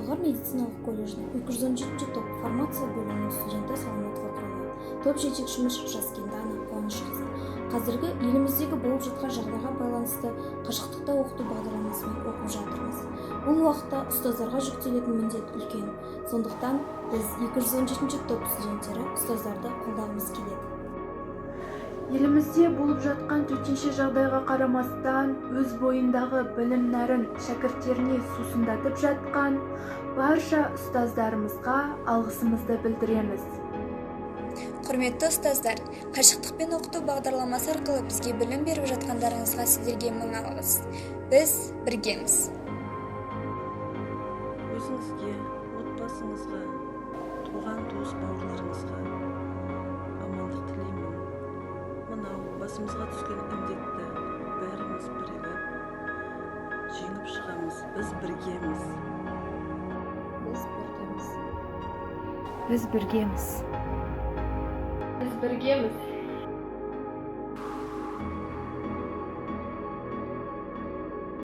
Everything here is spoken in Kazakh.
Талғар медициналық колледжінің 217 топ фармация бөлімінің студенті Саламат Факрова. Топ жетекшіміз Жаскендана Қуанышқызы. Қазіргі еліміздегі болып жатқан жағдайға байланысты қашықтықта оқыту бағдарламасымен оқып жатырмыз. Бұл уақытта ұстаздарға жүктелетін міндет үлкен. Сондықтан біз 217 топ студенттері ұстаздарды қолдағымыз келеді. Елімізде болып жатқан төтенше жағдайға қарамастан өз бойындағы білім нәрін шәкірттеріне сусындатып жатқан барша ұстаздарымызға алғысымызды білдіреміз. Құрметті ұстаздар, қашықтықпен оқыту бағдарламасы арқылы бізге білім беріп жатқандарыңызға сіздерге мың алғыс. Біз біргеміз. Өзіңізге, отбасыңызға, туған туыс бауырларыңызға амандық тілеймін. Мынау басымызға түскен індетті бәріміз бірігіп жеңіп шығамыз. Біз біргеміз. Біз біргеміз.